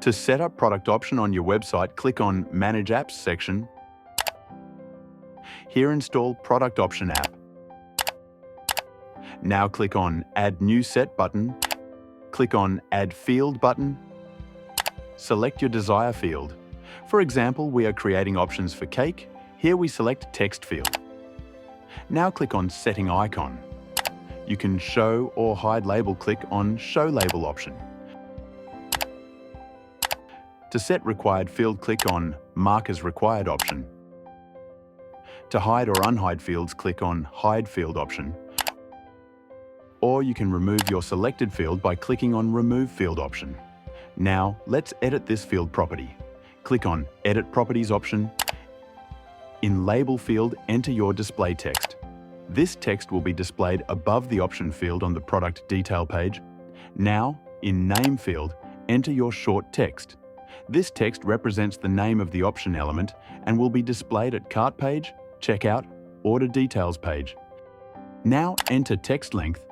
To set up product option on your website, click on Manage Apps section. Here install Product Option app. Now click on Add New Set button. Click on Add Field button. Select your desired field. For example, we are creating options for cake. Here we select Text field. Now click on Setting icon. You can show or hide label. Click on Show Label option. To set required field, click on Mark as Required option. To hide or unhide fields, click on Hide Field option. Or you can remove your selected field by clicking on Remove Field option. Now, let's edit this field property. Click on Edit Properties option. In Label field, enter your display text. This text will be displayed above the option field on the product detail page. Now, in Name field, enter your short text. This text represents the name of the option element and will be displayed at Cart page, Checkout, Order Details page. Now enter text length.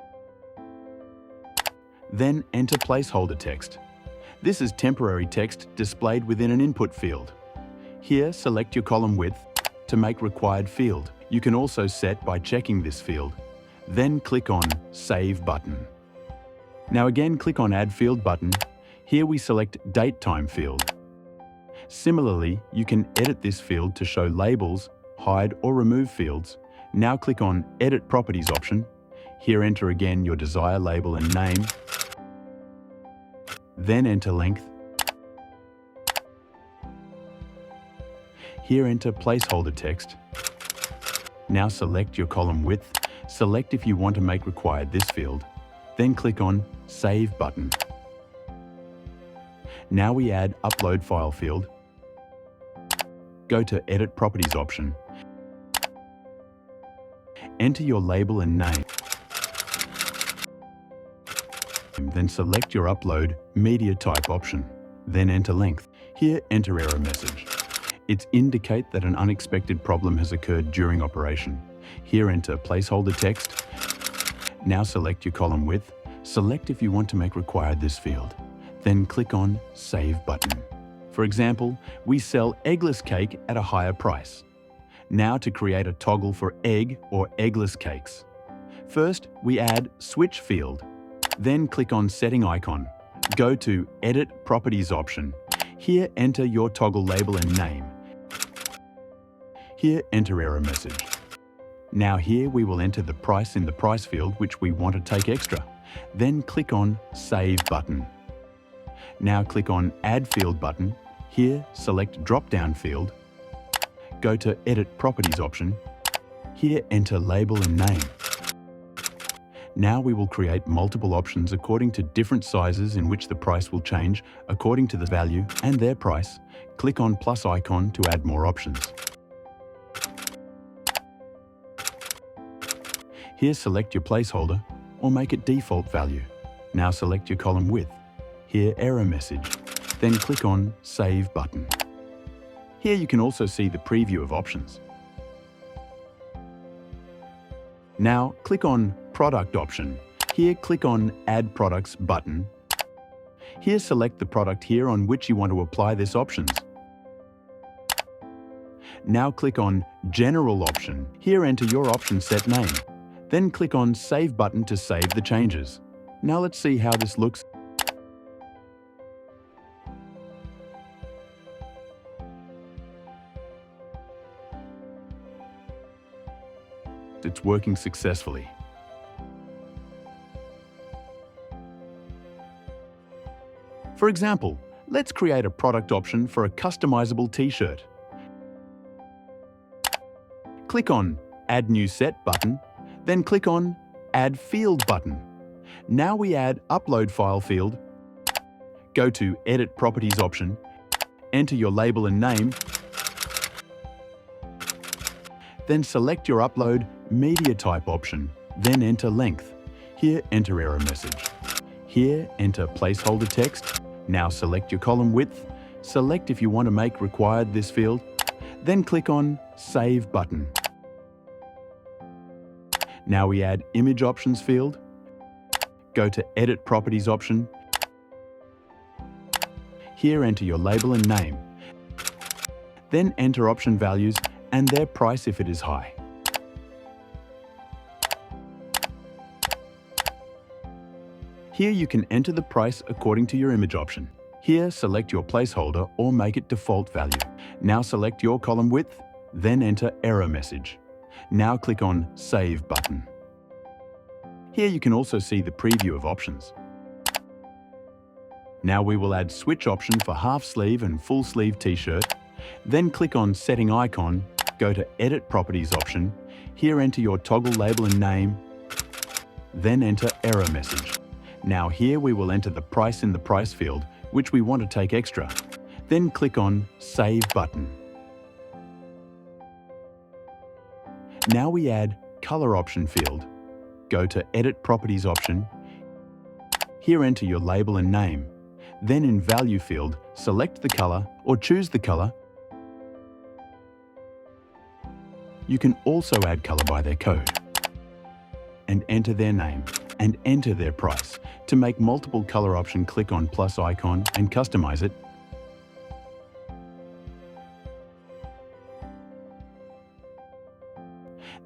Then enter placeholder text. This is temporary text displayed within an input field. Here, select your column width to make required field. You can also set by checking this field. Then click on Save button. Now again, click on Add Field button. Here we select Date Time field. Similarly, you can edit this field to show labels, hide or remove fields. Now click on Edit Properties option. Here enter again your desired label and name. Then enter length. Here enter placeholder text. Now select your column width. Select if you want to make required this field. Then click on Save button. Now we add Upload File field. Go to Edit Properties option. Enter your label and name. Then select your Upload Media Type option. Then enter length. Here enter error message. It indicates that an unexpected problem has occurred during operation. Here enter placeholder text. Now select your column width. Select if you want to make required this field. Then click on Save button. For example, we sell eggless cake at a higher price. Now to create a toggle for egg or eggless cakes. First, we add Switch field. Then click on Setting icon. Go to Edit Properties option. Here enter your toggle label and name. Here enter error message. Now here we will enter the price in the price field which we want to take extra. Then click on Save button. Now click on Add Field button. Here select Dropdown field. Go to Edit Properties option. Here enter label and name. Now we will create multiple options according to different sizes in which the price will change according to the value and their price. Click on plus icon to add more options. Here select your placeholder or make it default value. Now select your column width. Here error message. Then click on Save button. Here you can also see the preview of options. Now click on Product option. Here click on Add Products button. Here select the product here on which you want to apply this options. Now click on General option. Here enter your option set name. Then click on Save button to save the changes. Now let's see how this looks. It's working successfully. For example, let's create a product option for a customizable t-shirt. Click on Add New Set button, then click on Add Field button. Now we add Upload File field. Go to Edit Properties option, enter your label and name, then select your Upload Media Type option, then enter length. Here enter error message. Here enter placeholder text. Now select your column width. Select if you want to make required this field. Then click on Save button. Now we add Image Options field. Go to Edit Properties option. Here enter your label and name. Then enter option values and their price if it is high. Here you can enter the price according to your image option. Here select your placeholder or make it default value. Now select your column width, then enter error message. Now click on Save button. Here you can also see the preview of options. Now we will add switch option for half sleeve and full sleeve t-shirt. Then click on Setting icon, go to Edit Properties option. Here enter your toggle label and name, then enter error message. Now here we will enter the price in the price field, which we want to take extra. Then click on Save button. Now we add color option field. Go to Edit Properties option. Here enter your label and name. Then in value field, select the color or choose the color. You can also add color by their code and enter their name and enter their price. To make multiple color option, click on plus icon and customize it.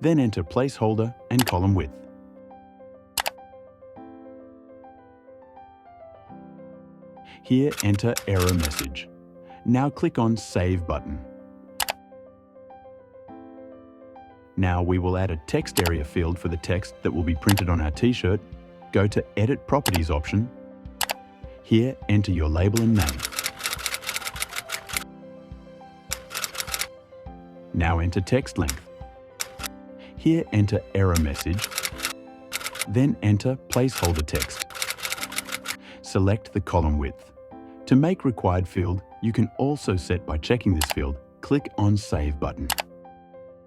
Then enter placeholder and column width. Here enter error message. Now click on Save button. Now we will add a text area field for the text that will be printed on our t-shirt. Go to Edit Properties option. Here enter your label and name. Now enter text length. Here enter error message. Then enter placeholder text. Select the column width. To make required field, you can also set by checking this field. Click on Save button.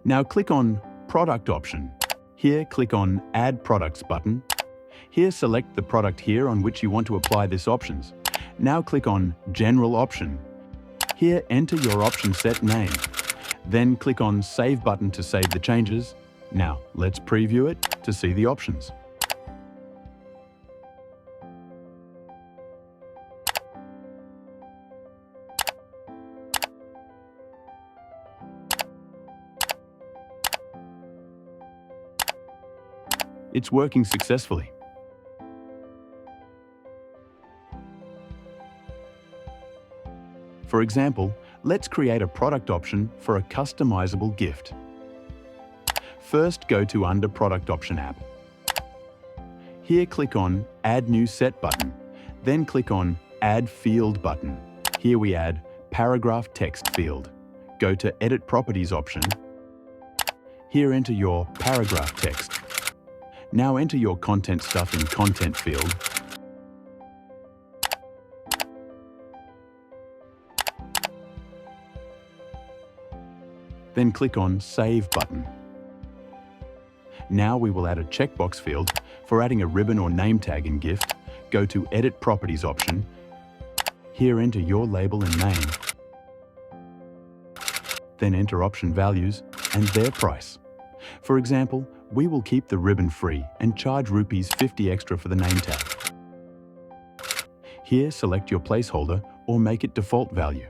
Now click on Product option. Here click on Add Products button. Here select the product here on which you want to apply this options. Now click on General option. Here enter your option set name. Then click on Save button to save the changes. Now let's preview it to see the options. It's working successfully. For example, let's create a product option for a customizable gift. First, go to Under Product Option app. Here click on Add New Set button. Then click on Add Field button. Here we add Paragraph Text field. Go to Edit Properties option. Here enter your paragraph text. Now enter your content stuff in Content field. Then click on Save button. Now we will add a checkbox field for adding a ribbon or name tag in gift. Go to Edit Properties option. Here enter your label and name. Then enter option values and their price. For example, we will keep the ribbon free and charge ₹50 extra for the name tag. Here select your placeholder or make it default value.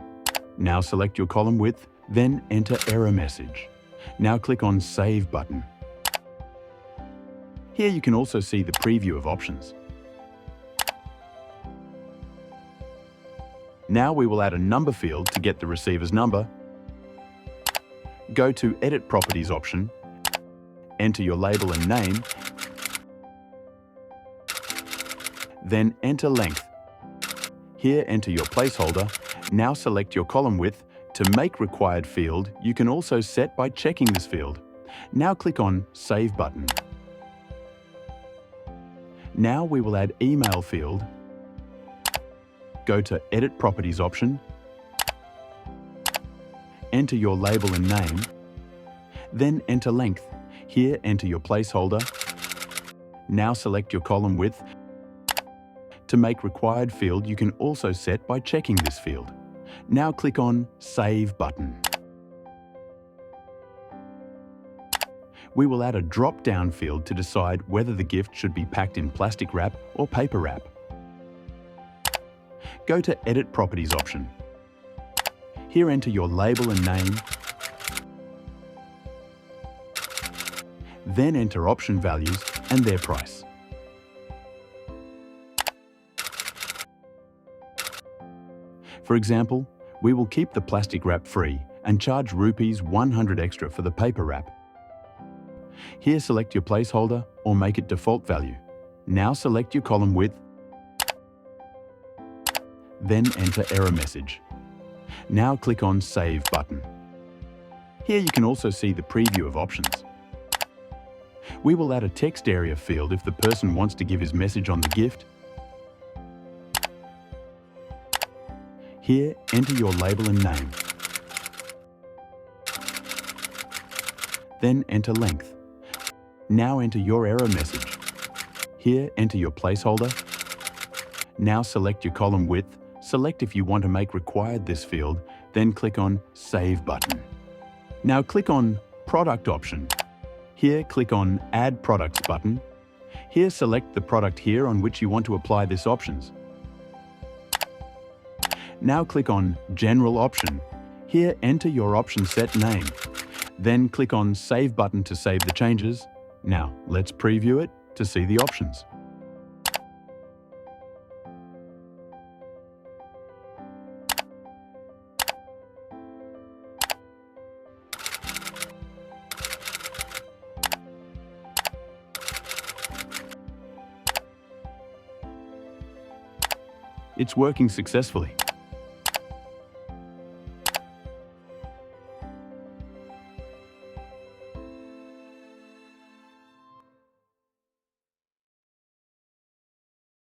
Now select your column width, then enter error message. Now click on Save button. Here you can also see the preview of options. Now we will add a number field to get the receiver's number. Go to Edit Properties option. Enter your label and name, then enter length. Here enter your placeholder. Now select your column width. To make required field, you can also set by checking this field. Now click on Save button. Now we will add email field. Go to Edit Properties option. Enter your label and name, then enter length. Here enter your placeholder. Now select your column width. To make required field, you can also set by checking this field. Now click on Save button. We will add a drop-down field to decide whether the gift should be packed in plastic wrap or paper wrap. Go to Edit Properties option. Here enter your label and name, then enter option values and their price. For example, we will keep the plastic wrap free and charge rupees 100 extra for the paper wrap. Here select your placeholder or make it default value. Now select your column width, then enter error message. Now click on Save button. Here you can also see the preview of options. We will add a text area field if the person wants to give his message on the gift. Here, enter your label and name. Then enter length. Now enter your error message. Here, enter your placeholder. Now select your column width. Select if you want to make required this field, then click on Save button. Now click on Product option. Here, click on Add Products button. Here, select the product here on which you want to apply this options. Now click on General option. Here, enter your option set name. Then click on Save button to save the changes. Now, let's preview it to see the options. It's working successfully.